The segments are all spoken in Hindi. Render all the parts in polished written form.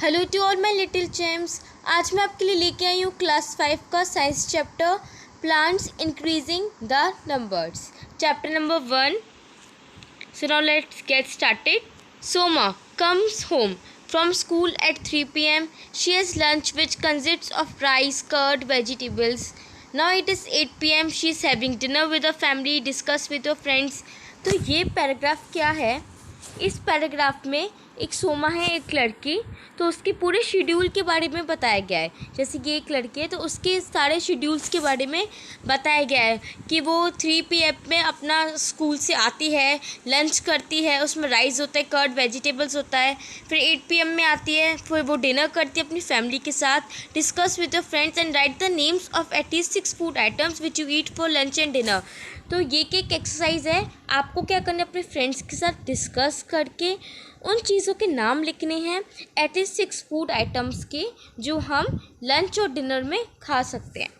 Hello to all my little champs. आज मैं आपके लिए लेके आई हूँ क्लास 5 का science chapter plants increasing the numbers, chapter number 1। So now let's get started. Soma comes home from school at 3 p.m. She has lunch which consists of rice, curd, vegetables. Now it is 8 p.m. She is having dinner with her family, discuss with her friends. तो ये पैराग्राफ क्या है? इस पैराग्राफ में एक सोमा है, एक लड़की, तो उसके पूरे शेड्यूल के बारे में बताया गया है। जैसे कि एक लड़की है तो उसके सारे शेड्यूल्स के बारे में बताया गया है कि वो 3 PM में अपना स्कूल से आती है, लंच करती है, उसमें राइस होता है, कर्ड, वेजिटेबल्स होता है। फिर 8 PM में आती है, फिर वो डिनर करती है अपनी फैमिली के साथ, discuss with your friends and right the names of at least 6 food items which you eat for lunch and dinner. तो ये एक एक्सरसाइज है। आपको क्या करना है, अपने फ्रेंड्स के साथ डिस्कस करके उन चीज़ों के नाम लिखने हैं, एटलीस्ट 6 फूड आइटम्स के, जो हम लंच और डिनर में खा सकते हैं।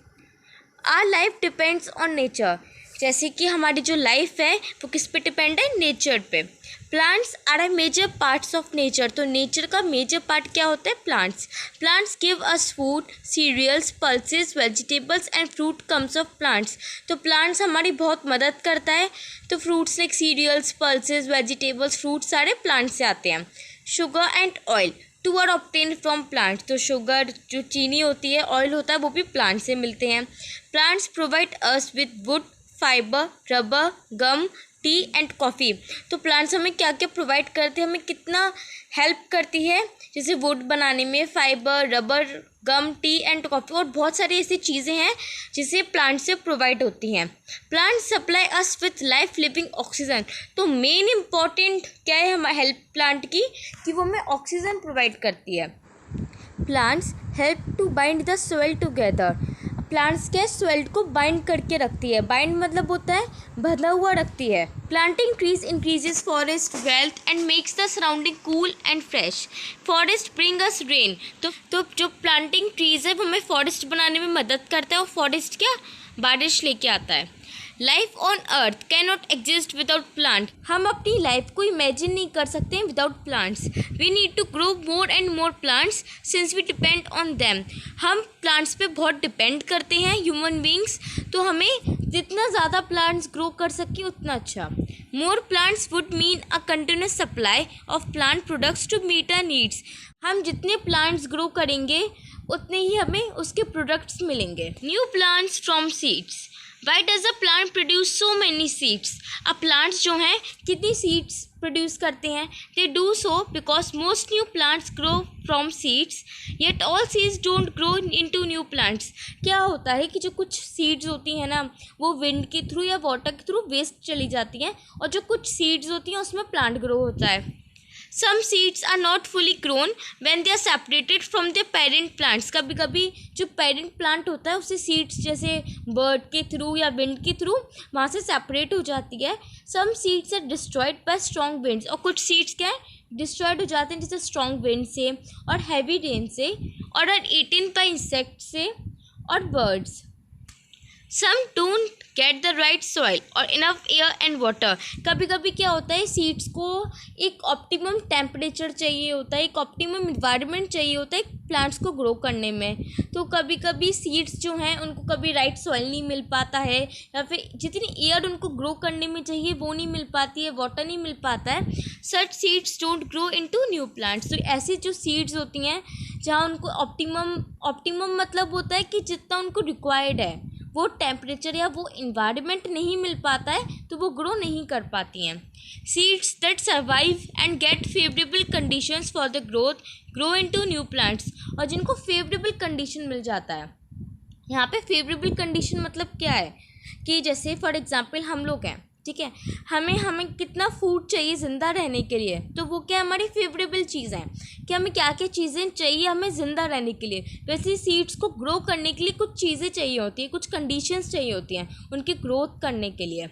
Our life depends on nature. जैसे कि हमारी जो लाइफ है वो किस पे डिपेंड है? नेचर पे। Plants are a major parts of nature. तो नेचर का मेजर पार्ट क्या होता है? Plants. Plants give us food, cereals, pulses, vegetables and fruit comes of plants. तो प्लांट्स हमारी बहुत मदद करता है। तो fruits like cereals, pulses, vegetables, fruit सारे प्लांट से आते हैं। Sugar and oil too are obtain from plants. तो शुगर जो चीनी होती है, ऑयल होता है, वो भी प्लांट से मिलते हैं। Plants provide us with wood, fibre, rubber, gum, tea and coffee. तो प्लांट्स हमें क्या क्या प्रोवाइड करते हैं, हमें कितना हेल्प करती है, जैसे वुड बनाने में, fibre, rubber, gum, tea and coffee, और बहुत सारी ऐसी चीज़ें हैं जिसे प्लांट से प्रोवाइड होती हैं। Plant supply us with life living oxygen. तो मेन इम्पॉर्टेंट क्या है हमारे हेल्प प्लांट की, कि वो हमें ऑक्सीजन प्रोवाइड करती है। Plants help to bind the soil together. Plants के सोइल को बाइंड करके रखती है। बाइंड मतलब होता है बंधा हुआ रखती है। Planting trees increases forest wealth and makes the surrounding cool and fresh. Forest bring us rain. तो जो प्लांटिंग ट्रीज है वो हमें फॉरेस्ट बनाने में मदद करता है, और फॉरेस्ट क्या? बारिश लेके आता है। Life on earth can not exist without plant. हम अपनी लाइफ को इमेजिन नहीं कर सकते हैं without plants. We need to grow more and more plants since we depend on them. हम प्लांट्स पे बहुत डिपेंड करते हैं, ह्यूमन बींग्स। तो हमें जितना ज़्यादा प्लांट्स ग्रो कर सकें उतना अच्छा। More plants would mean a continuous supply of plant products to meet our needs. हम जितने प्लांट्स ग्रो करेंगे उतने ही हमें उसके प्रोडक्ट्स मिलेंगे। New plants from seeds. Why does a plant produce so many seeds? अब plants जो हैं कितनी seeds produce करते हैं? They do so because most new plants grow from seeds, yet all seeds don't grow into new plants. क्या होता है कि जो कुछ seeds होती हैं ना, वो wind के थ्रू या water के थ्रू वेस्ट चली जाती हैं, और जो कुछ seeds होती हैं उसमें plant grow होता है। Some seeds are not fully grown when they are separated from their parent plants. कभी कभी जो पेरेंट प्लांट होता है उससे सीड्स जैसे बर्ड के थ्रू या विंड के थ्रू वहाँ से सेपरेट हो जाती है। Some seeds are destroyed by strong winds. और कुछ सीड्स क्या है? डिस्ट्रॉयड हो जाते हैं जैसे स्ट्रॉन्ग विंड से और हैवी रेन से, और आर ईटन बाय इंसेक्ट से और birds. Some don't get the right soil or enough air and water. कभी कभी क्या होता है, सीड्स को एक ऑप्टिमम टेम्परेचर चाहिए होता है, एक ऑप्टिमम इन्वायरमेंट चाहिए होता है प्लांट्स को ग्रो करने में। तो कभी कभी सीड्स जो हैं उनको कभी राइट सॉइल नहीं मिल पाता है, या फिर जितनी एयर उनको ग्रो करने में चाहिए वो नहीं मिल पाती है, वाटर नहीं मिल पाता है। Such seeds don't grow into new plants. तो ऐसी जो सीड्स होती हैं जहाँ उनको ऑप्टिमम मतलब होता है कि जितना उनको रिक्वायर्ड है वो टेम्परेचर या वो इन्वायरमेंट नहीं मिल पाता है, तो वो ग्रो नहीं कर पाती हैं। Seeds that survive and get favourable conditions for the growth grow into new plants. और जिनको फेवरेबल कंडीशन मिल जाता है, यहाँ पे फेवरेबल कंडीशन मतलब क्या है कि जैसे फॉर एग्जांपल हम लोग हैं, ठीक है, हमें कितना फूड चाहिए ज़िंदा रहने के लिए, तो वो क्या हमारी फेवरेबल चीज़ है कि हमें क्या क्या चीज़ें चाहिए हमें ज़िंदा रहने के लिए। वैसे सीड्स को ग्रो करने के लिए कुछ चीज़ें चाहिए होती हैं, कुछ कंडीशंस चाहिए होती हैं उनकी ग्रोथ करने के लिए,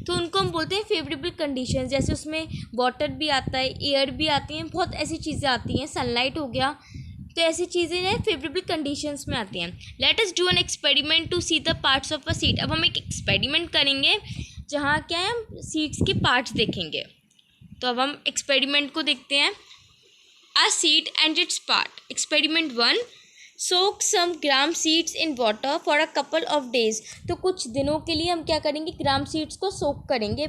तो उनको हम बोलते हैं फेवरेबल कंडीशंस। जैसे उसमें वाटर भी आता है, एयर भी आती हैं, बहुत ऐसी चीज़ें आती हैं, सनलाइट हो गया, तो ऐसी चीज़ें हैं फेवरेबल कंडीशंस में आती हैं। Let us do an experiment to see the parts of a seed. अब हम एक एक्सपेरिमेंट करेंगे जहाँ क्या है, हम सीड्स के पार्ट्स देखेंगे। तो अब हम एक्सपेरिमेंट को देखते हैं। a seed and its part. Experiment 1. Soak some gram seeds in water for a couple of days. तो कुछ दिनों के लिए हम क्या करेंगे, ग्राम सीड्स को सोक करेंगे,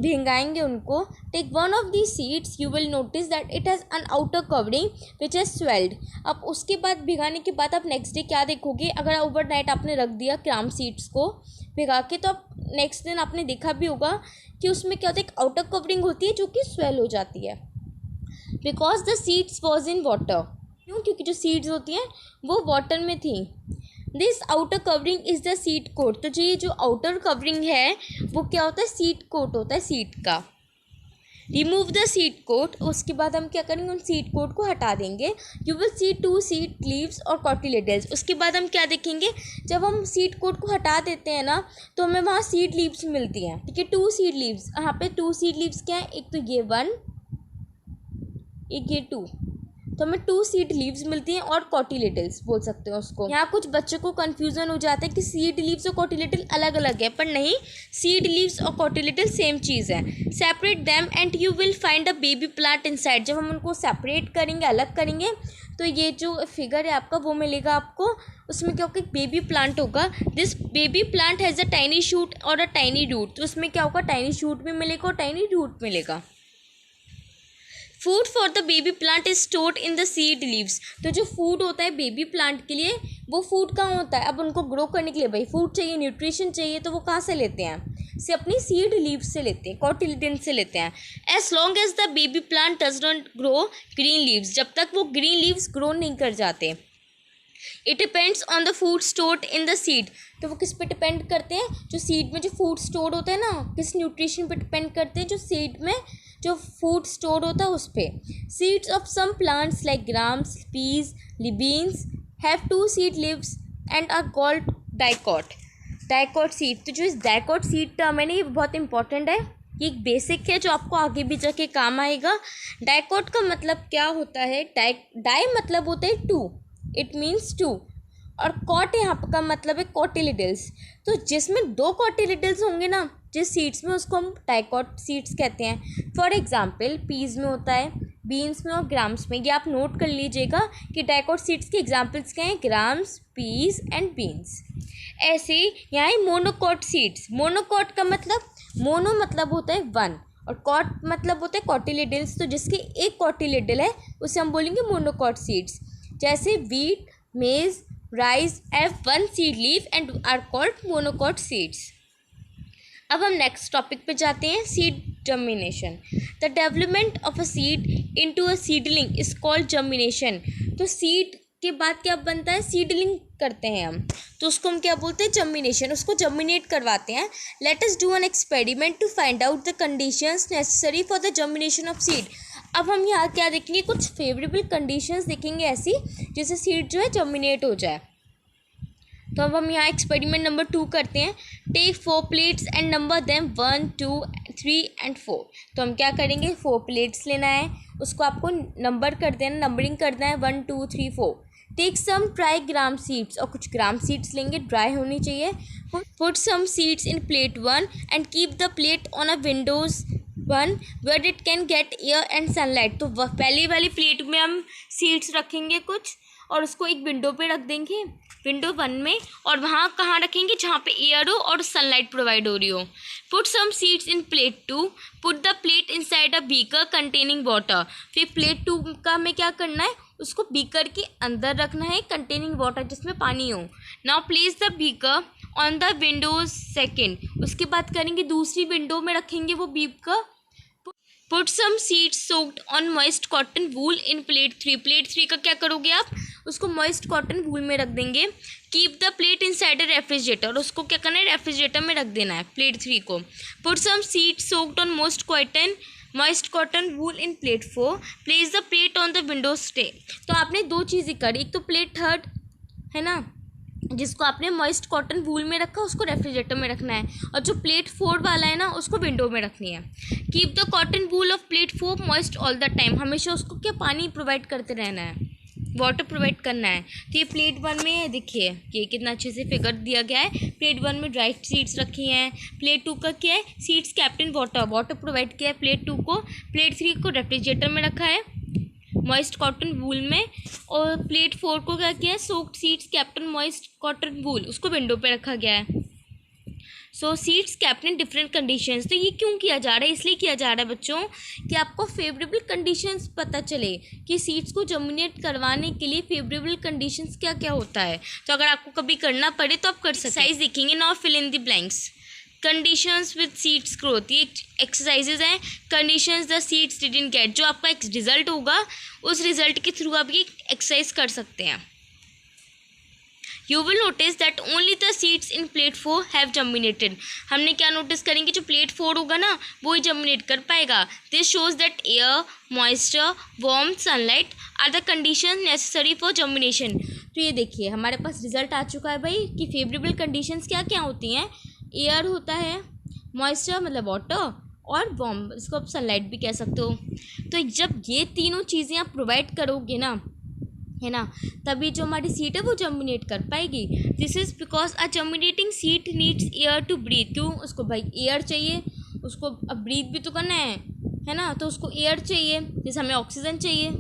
भिंगाएंगे उनको. Take one of the seeds, you will notice that it has an outer covering which has swelled. अब उसके बाद भिगाने के बाद आप नेक्स्ट डे क्या देखोगे, अगर ओवरनाइट आपने रख दिया ग्राम सीड्स को भिगा के, तो आप नेक्स्ट दिन आपने देखा भी होगा कि उसमें क्या होता है, एक आउटर कवरिंग होती है जो कि स्वेल हो जाती है, because the seeds was in water. क्यों? क्योंकि जो सीड्स होती हैं वो वाटर में थी. This outer covering is the seed coat. तो जो ये जो आउटर कवरिंग है वो क्या होता है, सीड कोट होता है सीड का. Remove the seed coat. उसके बाद हम क्या करेंगे, उन सीड कोट को हटा देंगे. You will see 2 seed leaves और कॉटिलेडल्स. उसके बाद हम क्या देखेंगे, जब हम सीड कोट को हटा देते हैं ना, तो हमें वहाँ सीड लीव्स मिलती हैं. ठीक है, 2 सीड लीव्स. यहाँ पे 2 सीड लीव्स क्या है, एक तो ये 1, एक ये 2, तो हमें 2 सीड लीव्स मिलती हैं और कॉटिलेडल्स बोल सकते हो उसको. यहाँ कुछ बच्चों को कन्फ्यूज़न हो जाता है कि सीड लीव्स और कॉटिलेडल अलग अलग है, पर नहीं, सीड लीव्स और कॉटिलेडल सेम चीज़ है. Separate them and you will find a baby plant inside. जब हम उनको सेपरेट करेंगे, अलग करेंगे, तो ये जो फिगर है आपका वो मिलेगा आपको. उसमें क्या होगा, एक बेबी प्लांट होगा. This baby plant has a tiny shoot और अ टाइनी रूट. तो उसमें क्या होगा, टाइनी शूट भी मिलेगा और टाइनी रूट मिलेगा. Food for the baby plant is stored in the seed leaves. तो जो फूड होता है बेबी प्लांट के लिए, वो फूड कहाँ होता है, अब उनको ग्रो करने के लिए भाई फूड चाहिए, न्यूट्रिशन चाहिए, तो वो कहाँ से लेते हैं, से अपनी सीड लीव्स से लेते हैं, कॉटिलेडन से लेते हैं. As long as the baby plant does not grow green leaves. जब तक वो ग्रीन लीव्स ग्रो नहीं कर जाते. It depends on the food stored in the seed. तो वो किस पे डिपेंड करते हैं, जो सीड में जो फूड स्टोर होता है ना, किस न्यूट्रिशन पे डिपेंड करते हैं, जो सीड में जो फूड स्टोर होता है उस पर. Seeds of some plants like grams, peas, beans have 2 seed leaves and are called dicot. Dicot seed. तो जो इस डाइकॉट सीड टर्म है ना, ये बहुत इंपॉर्टेंट है. ये एक बेसिक है जो आपको आगे भी जाके काम आएगा. डाइकॉट का मतलब क्या होता है, डाई मतलब होता है 2, इट मीन्स 2, और कॉट यहाँ का मतलब है कॉटिलेडल्स. तो जिसमें 2 कॉटिलेडल्स होंगे ना जिस सीड्स में, उसको हम डाइकॉट सीड्स कहते हैं. फॉर एग्जाम्पल पीज में होता है, बीन्स में और ग्राम्स में. ये आप नोट कर लीजिएगा कि डाइकॉट सीड्स के एग्जाम्पल्स क्या हैं, ग्राम्स, पीज एंड बीन्स. ऐसे यहाँ है मोनोकॉट सीड्स. मोनोकॉट का मतलब, मोनो मतलब होता है 1 और कॉट मतलब होता है कॉटिलेडल्स. तो जिसके एक कॉटिलेडल है उसे हम बोलेंगे मोनोकॉट सीड्स. जैसे wheat, maize, rice have 1 seed leaf and are called monocot seeds. अब हम नेक्स्ट टॉपिक पे जाते हैं, seed germination. The development of a seed into a seedling is called germination. तो सीड के बाद क्या बनता है, सीडलिंग करते हैं हम, तो उसको हम क्या बोलते हैं, जर्मिनेशन. उसको जर्मिनेट करवाते हैं. Let us do an experiment to find out the conditions necessary for the germination of seed. अब हम यहाँ क्या देखेंगे, कुछ फेवरेबल कंडीशंस देखेंगे ऐसी जिससे सीड जो है जर्मिनेट हो जाए. तो अब हम यहाँ एक्सपेरिमेंट नंबर 2 करते हैं. Take 4 plates and number them 1, 2, 3 and 4. तो हम क्या करेंगे, 4 प्लेट्स लेना है, उसको आपको नंबर कर देना, नंबरिंग करना है 1, 2, 3, 4. Take some dry gram seeds. और कुछ ग्राम सीड्स लेंगे, ड्राई होनी चाहिए. Put some seeds in plate 1 and keep the plate on a windows 1 where it can get air and sunlight. तो पहली वाली प्लेट में हम सीड्स रखेंगे कुछ, और उसको एक विंडो पे रख देंगे, विंडो 1 में, और वहाँ कहाँ रखेंगे, जहाँ पे एयर हो और सनलाइट प्रोवाइड हो रही हो. Put some seeds in plate 2. Put the plate inside a beaker containing water. फिर प्लेट 2 का हमें क्या करना है, उसको बीकर के अंदर रखना है, कंटेनिंग वाटर, जिसमें पानी हो. Now place the beaker on the windows 2. उसके बाद करेंगे दूसरी विंडो में रखेंगे वो beaker. Put some seeds soaked on moist cotton wool in plate 3. Plate 3 का क्या करोगे आप, उसको मॉइस्ट कॉटन वूल में रख देंगे. Keep the plate inside a refrigerator. उसको क्या करना है, रेफ्रिजरेटर में रख देना है प्लेट 3 को. Put some seeds soaked on moist cotton wool in plate 4. Place the plate on the window stay. तो आपने 2 चीज़ें करी, एक तो प्लेट 3 है ना, जिसको आपने मॉइस्ट कॉटन वूल में रखा, उसको रेफ्रिजरेटर में रखना है, और जो प्लेट 4 वाला है ना, उसको विंडो में रखनी है. Keep the cotton wool of plate 4 moist all the time. हमेशा उसको क्या, पानी प्रोवाइड करते रहना है, वाटर प्रोवाइड करना है. तो ये प्लेट 1 में देखिए ये कितना अच्छे से फिगर दिया गया है. प्लेट 1 में ड्राई सीड्स रखी हैं. प्लेट 2 का क्या है, seeds kept in water provide किया है प्लेट 2 को. प्लेट 3 को रेफ्रिजरेटर में रखा है. मॉइस्ट कॉटन वूल में, और प्लेट 4 को क्या किया है, soaked seeds kept in moist cotton wool, उसको विंडो पे रखा गया है। So seeds kept in different conditions. तो ये क्यों किया जा रहा है, इसलिए किया जा रहा है बच्चों कि आपको फेवरेबल कंडीशंस पता चले कि सीड्स को जर्मिनेट करवाने के लिए फेवरेबल कंडीशंस क्या क्या होता है। तो अगर आपको कभी करना पड़े तो आप कर सकते हैं। एक्सरसाइज देखेंगे, now fill in the blanks. Conditions with seeds growth, ये एक्सरसाइजेज हैं conditions the seeds didn't get, जो आपका एक रिजल्ट होगा उस रिजल्ट के थ्रू आप ये एक्सरसाइज कर सकते हैं। You will notice that only the seeds in plate 4 have germinated. हमने क्या नोटिस करेंगे, जो प्लेट 4 होगा ना वो ही जर्मिनेट कर पाएगा। This shows that air, moisture, warm, sunlight are the condition necessary for germination. तो ये देखिए हमारे पास रिजल्ट आ चुका है भाई कि फेवरेबल कंडीशंस क्या क्या होती हैं। एयर होता है, मॉइस्चर मतलब वाटर, और वार्म, इसको आप सनलाइट भी कह सकते हो। तो जब ये तीनों चीज़ें आप प्रोवाइड करोगे ना, है ना, तभी जो हमारी सीड है वो जर्मिनेट कर पाएगी। This is because a germinating seed needs air to breathe. क्यों, उसको भाई एयर चाहिए, उसको अब ब्रीथ भी तो करना है ना, तो उसको एयर चाहिए, जैसे हमें ऑक्सीजन चाहिए।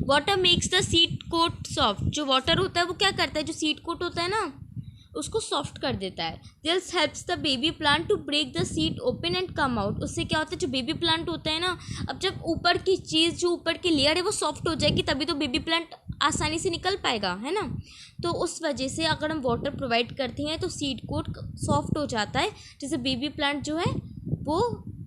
Water makes the seed coat soft. जो वाटर होता है वो क्या करता है, जो सीड कोट होता है ना उसको सॉफ्ट कर देता है। This helps the baby plant to break the seed open and come out. उससे क्या होता है, जो बेबी प्लांट होता है ना, अब जब ऊपर की चीज़, जो ऊपर की लेयर है वो सॉफ्ट हो जाएगी, तभी तो बेबी प्लांट आसानी से निकल पाएगा, है ना। तो उस वजह से अगर हम वाटर प्रोवाइड करते हैं तो सीड कोट सॉफ्ट हो जाता है, जैसे बेबी प्लांट जो है वो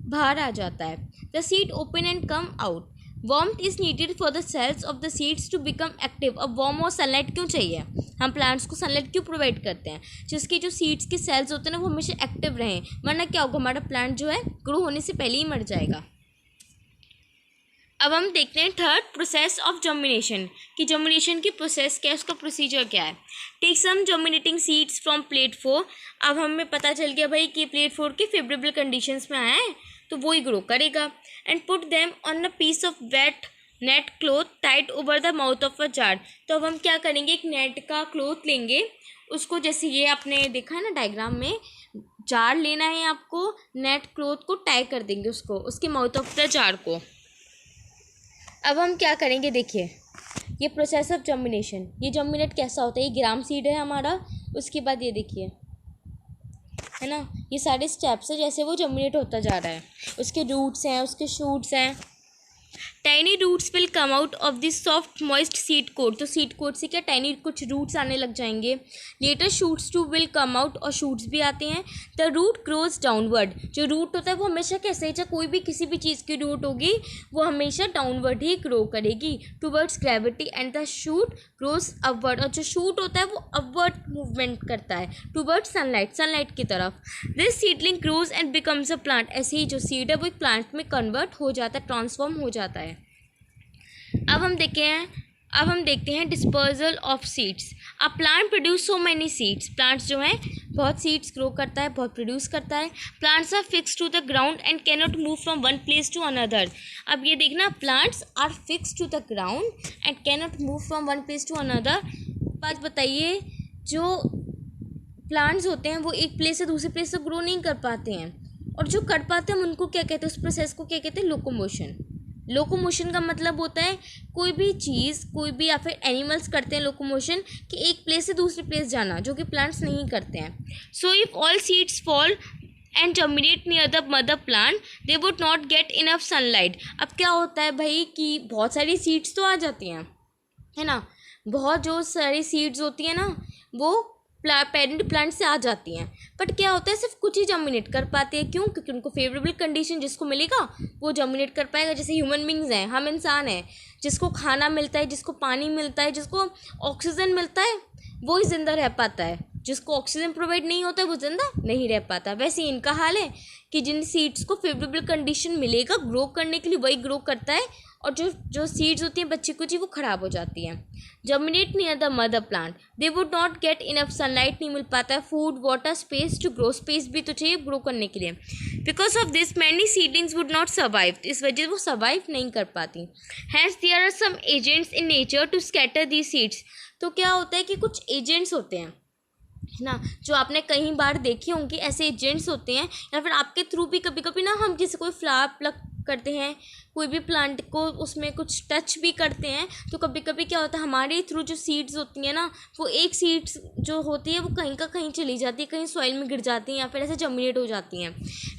बाहर आ जाता है। The seed open and come out. Warmth is needed for the cells of the seeds to become active. अब वार्म और सनलाइट क्यों चाहिए, हम प्लांट्स को सनलाइट क्यों प्रोवाइड करते हैं, जिसके जो सीड्स के सेल्स होते हैं ना वो हमेशा एक्टिव रहें, वरना क्या होगा, हमारा प्लांट जो है ग्रो होने से पहले ही मर जाएगा। अब हम देखते हैं थर्ड, प्रोसेस ऑफ जर्मिनेशन, कि जर्मिनेशन की प्रोसेस क्या है, उसका प्रोसीजर क्या है। Take some germinating seeds from plate 4। अब हमें पता चल गया भाई कि प्लेट 4 की फेवरेबल कंडीशंस में आया है तो वो ही ग्रो करेगा। And put them on a piece of wet net cloth tight over the mouth of a jar. तो अब हम क्या करेंगे, एक नेट का क्लोथ लेंगे, उसको जैसे ये आपने देखा है ना डायग्राम में, जार लेना है आपको, नेट क्लोथ को टाई कर देंगे उसको, उसके माउथ ऑफ द जार को। अब हम क्या करेंगे, देखिए ये प्रोसेस ऑफ जर्मिनेशन, ये जर्मिनेट कैसा होता है, ये ग्राम सीड है हमारा, उसके बाद ये देखिए है ना, ये सारे स्टेप्स है जैसे वो जर्मिनेट होता जा रहा है। उसके रूट्स हैं, उसके शूट्स हैं। Tiny roots will come out of this soft moist seed coat. तो सीड कोट से क्या टाइनी कुछ रूट्स आने लग जाएंगे। Later shoots too will come out, और शूट्स भी आते हैं। The root grows downward. जो रूट होता है वो हमेशा कैसे, चाहे कोई भी किसी भी चीज़ की रूट होगी वो हमेशा डाउनवर्ड ही ग्रो करेगी towards gravity, and the shoot grows upward. और जो शूट होता है वो अपवर्ड मूवमेंट करता है टूवर्ड्स सनलाइट, सनलाइट की तरफ। This seedling grows and becomes a plant. ऐसे ही जो सीड है वो एक प्लांट में कन्वर्ट हो जाता है, ट्रांसफॉर्म हो जाता है। अब हम देखते हैं dispersal of seeds. A plant produce so many seeds. Plants जो हैं बहुत सीड्स ग्रो करता है, बहुत प्रोड्यूस करता है। Plants are fix to the ground and can not move from one place to another. अब ये देखना, plants are fix to the ground and can not move from one place to another. बात बताइए, जो प्लांट्स होते हैं वो एक प्लेस से दूसरे प्लेस से ग्रो नहीं कर पाते हैं, और जो कर पाते हैं उनको क्या कहते हैं, उस प्रोसेस को क्या कहते हैं, लोकोमोशन। लोकोमोशन का मतलब होता है कोई भी चीज़, कोई भी या फिर एनिमल्स करते हैं लोकोमोशन, कि एक प्लेस से दूसरे प्लेस जाना, जो कि प्लांट्स नहीं करते हैं। So if all seeds fall and germinate near the mother plant they would not get enough sunlight. अब क्या होता है भाई कि बहुत सारी सीड्स तो आ जाती हैं, है ना, बहुत जो सारी सीड्स होती हैं ना वो पेरेंट प्लांट से आ जाती हैं, बट क्या होता है सिर्फ कुछ ही जर्मिनेट कर पाते हैं। क्यों, क्योंकि उनको फेवरेबल कंडीशन जिसको मिलेगा वो जर्मिनेट कर पाएगा। जैसे ह्यूमन बींग्स हैं, हम इंसान हैं, जिसको खाना मिलता है, जिसको पानी मिलता है, जिसको ऑक्सीजन मिलता है, वो ही ज़िंदा रह पाता है। जिसको ऑक्सीजन प्रोवाइड नहीं होता है वो ज़िंदा नहीं रह पाता। वैसे इनका हाल है कि जिन सीड्स को फेवरेबल कंडीशन मिलेगा ग्रो करने के लिए वही ग्रो करता है, और जो सीड्स होती हैं बच्ची कुची वो ख़राब हो जाती हैं। Germinate near the mother plant they would not get enough sunlight, नहीं मिल पाता है food, water, space to grow. Space भी तो चाहिए ग्रो करने के लिए। Because of this many seedlings would not survive, इस वजह से वो सर्वाइव नहीं कर पाती। Hence there are some agents in nature to scatter the seeds. तो क्या होता है कि कुछ एजेंट्स होते हैं, है ना, जो आपने कई बार देखे होंगे, ऐसे एजेंट्स होते हैं, या फिर आपके थ्रू भी कभी कभी ना हम जैसे कोई फ्लावर प्लक करते हैं, कोई भी प्लांट को उसमें कुछ टच भी करते हैं तो कभी कभी क्या होता है, हमारे थ्रू जो सीड्स होती हैं ना, वो एक सीड्स जो होती है वो कहीं का कहीं चली जाती है, कहीं सॉइल में गिर जाती हैं या फिर ऐसे जर्मिनेट हो जाती हैं।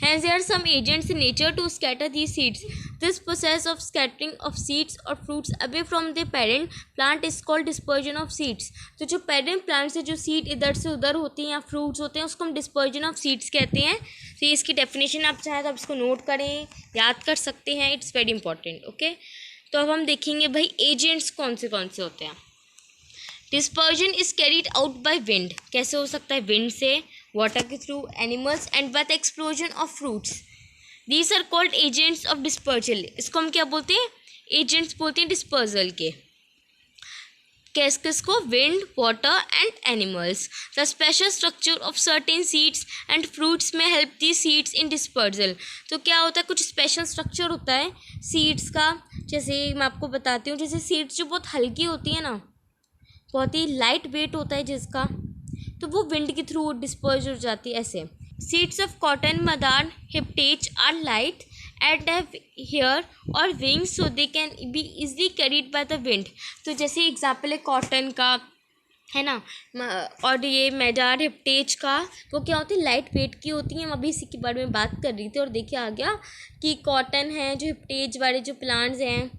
Hence there are some agents in nature to scatter these seeds. This process of scattering of seeds और fruits away from the parent plant is called dispersion of seeds. तो जो पेरेंट प्लांट से जो सीड इधर से उधर होती हैं या फ्रूट्स होते हैं उसको हम डिस्पर्जन ऑफ सीड्स कहते हैं। तो इसकी डेफिनेशन आप चाहें तो आप इसको नोट करें, याद कर सकते हैं, इट्स वेरी इंपॉर्टेंट। ओके, तो अब हम देखेंगे भाई एजेंट्स कौन से होते हैं। Dispersion is carried out by wind. कैसे हो सकता है? विंड से, वाटर के through, animals and by the explosion of fruits. These are called agents of dispersal. इसको हम क्या बोलते हैं? एजेंट्स बोलते हैं डिस्पर्जल के। किसको? Wind, water and animals. The special structure of certain seeds and fruits में help the seeds in dispersal. तो क्या होता है? कुछ स्पेशल स्ट्रक्चर होता है सीड्स का। जैसे मैं आपको बताती हूँ, जैसे सीड्स जो बहुत हल्की होती है ना, बहुत ही लाइट वेट होता है जिसका, तो वो विंड के थ्रू डिस्पर्ज हो जाती है। ऐसे seeds of cotton, madar, hiptage are light and have hair और wings so they can be easily carried by the wind. तो जैसे एग्जाम्पल है कॉटन का, है ना, और ये मैदार, हिप्टेच का, वो क्या होती है? लाइट वेट की होती हैं। हम अभी इसी के बारे में बात कर रही थी और देखिए आ गया कि कॉटन है, जो हिप्टेच वाले जो प्लांट्स हैं,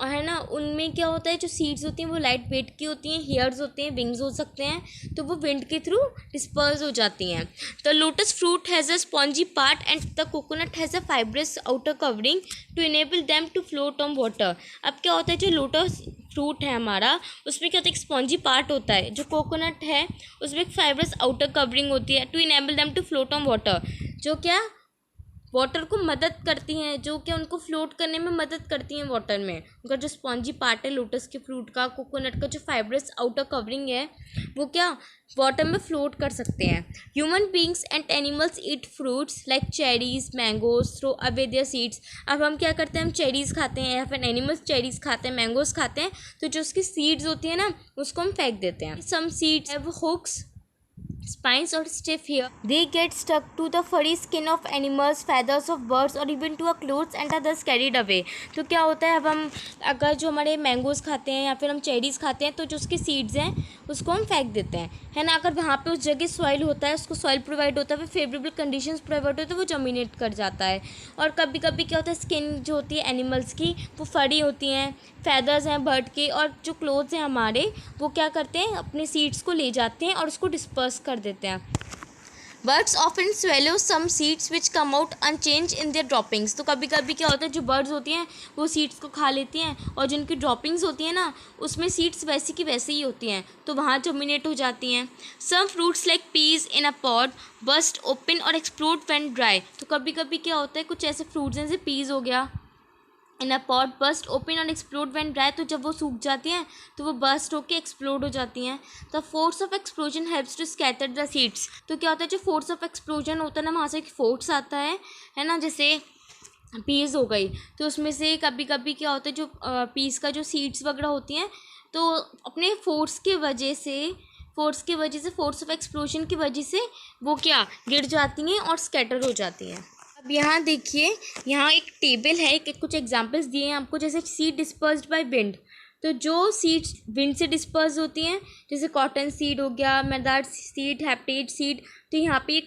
है ना, उनमें क्या होता है, जो सीड्स होती हैं वो लाइट वेट की होती हैं, हेयर्स होते हैं, विंग्स हो सकते हैं, तो वो विंड के थ्रू डिस्पर्स हो जाती हैं। The lotus fruit has a spongy part and the coconut has a fibrous outer covering to enable them to float on water. अब क्या होता है, जो लोटस फ्रूट है हमारा, उसमें क्या होता है? एक स्पॉन्जी पार्ट होता है। जो कोकोनट है उसमें एक फाइब्रस आउटर कवरिंग होती है, to enable them to float on water, जो क्या वाटर को मदद करती हैं, जो कि उनको फ्लोट करने में मदद करती हैं वाटर में। उनका जो स्पॉन्जी पार्ट है लोटस के फ्रूट का, कोकोनट का जो फाइब्रस आउटर कवरिंग है, वो क्या वाटर में फ्लोट कर सकते हैं। Human beings and animals eat fruits like cherries, mangoes, throw away their seeds. अब हम क्या करते हैं? हम चेरीज़ खाते हैं या फिर एनिमल्स चेरीज़ खाते हैं, मैंगोज खाते हैं, तो जो उसकी सीड्स होती है ना, उसको हम फेंक देते हैं। Some seeds have hooks, spines or stiff hair. They get stuck to the furry skin of animals, feathers of birds or even to our clothes and are thus carried away. तो क्या होता है, अब हम अगर जो हमारे मैंगोज़ खाते हैं या फिर हम चेरीज़ खाते हैं, तो जो उसकी सीड्स हैं उसको हम फेंक देते हैं, है ना। अगर वहाँ पे उस जगह सॉइल होता है, उसको सॉइल प्रोवाइड होता है, फिर फेवरेबल कंडीशंस प्रोवाइड होते हैं, वो जर्मिनेट कर जाता है। और कभी कभी क्या होता है, स्किन जो होती है एनिमल्स की वो फरी होती हैं, फैदर्स हैं बर्ड के, और जो क्लोथ्स हैं हमारे, वो क्या करते हैं? अपने सीड्स को ले जाते हैं और उसको डिस्पर्स कर देते हैं। Birds often swallow some seeds which come out unchanged in their droppings. तो कभी कभी क्या होता है, जो बर्ड्स होती हैं वो सीड्स को खा लेती हैं, और जिनकी ड्रॉपिंग्स होती हैं ना, उसमें सीड्स वैसी की वैसे ही होती हैं, तो वहाँ जर्मिनेट हो जाती हैं। Some fruits like peas in a pod burst open और एक्सप्लोड व्हेन ड्राई। तो कभी कभी क्या होता है, कुछ ऐसे फ्रूट्स हैं, जैसे पीज हो गया, इन अ पॉट बस्ट ओपन और एक्सप्लोड व्हेन ड्राई, तो जब वो सूख जाती हैं तो वो बस्ट होकर एक्सप्लोड हो जाती हैं। The force of explosion helps to scatter the seeds. तो क्या होता है, जो फोर्स ऑफ एक्सप्लोजन होता है ना, वहाँ से एक फोर्स आता है ना, जैसे पीस हो गई, तो उसमें से कभी कभी क्या होता है, जो पीस का जो सीड्स वगैरह होती हैं, तो अपने फोर्स की वजह से फोर्स ऑफ एक्सप्लोजन की वजह से वो क्या गिर जाती हैं और स्कैटर हो जाती हैं। अब यहाँ देखिए, यहाँ एक टेबल है, कुछ एग्जांपल्स दिए हैं आपको, जैसे सीड डिस्पर्स्ड बाय विंड। तो जो सीड्स विंड से डिस्पर्स होती हैं, जैसे कॉटन सीड हो गया, मैदार सीड, हैप्टेज सीड, तो यहाँ पे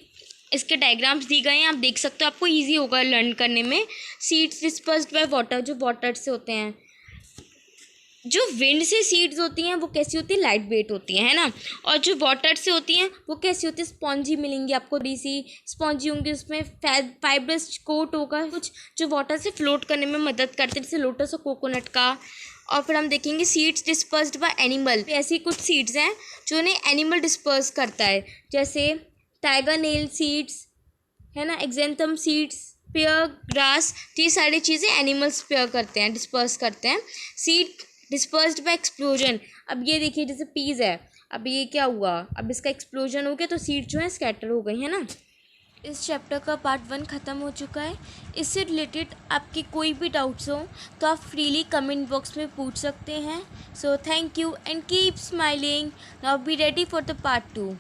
इसके डायग्राम्स दी गए हैं, आप देख सकते हो, आपको इजी होगा लर्न करने में। सीड्स डिस्पर्स्ड बाय वाटर, जो वाटर से होते हैं। जो विंड से सीड्स होती हैं वो कैसी होती है? लाइट वेट होती हैं, है ना। और जो वाटर से होती हैं वो कैसी होती है? स्पॉन्जी मिलेंगी आपको, थोड़ी सी स्पॉन्जी होंगी, उसमें फाइब्रस कोट होगा कुछ, जो वाटर से फ्लोट करने में मदद करते हैं, जैसे लोटस और कोकोनट का। और फिर हम देखेंगे सीड्स डिस्पर्स्ड बाय एनिमल। ऐसी कुछ सीड्स हैं जो उन्हें एनिमल डिस्पर्स करता है, जैसे टाइगर नेल सीड्स, है ना, एक्जेंथम सीड्स, पेयर ग्रास, ये सारी चीज़ें एनिमल्स पेयर करते हैं, डिस्पर्स करते हैं। Seed dispersed by explosion. अब ये देखिए, जैसे पीस है, अब ये क्या हुआ, अब इसका एक्सप्लोजन हो गया तो सीड जो है स्कैटर हो गई, है ना। इस चैप्टर का पार्ट 1 ख़त्म हो चुका है। इससे रिलेटेड आपके कोई भी डाउट्स हो तो आप फ्रीली कमेंट बॉक्स में पूछ सकते हैं। So thank you and keep smiling. Now be ready for the part 2।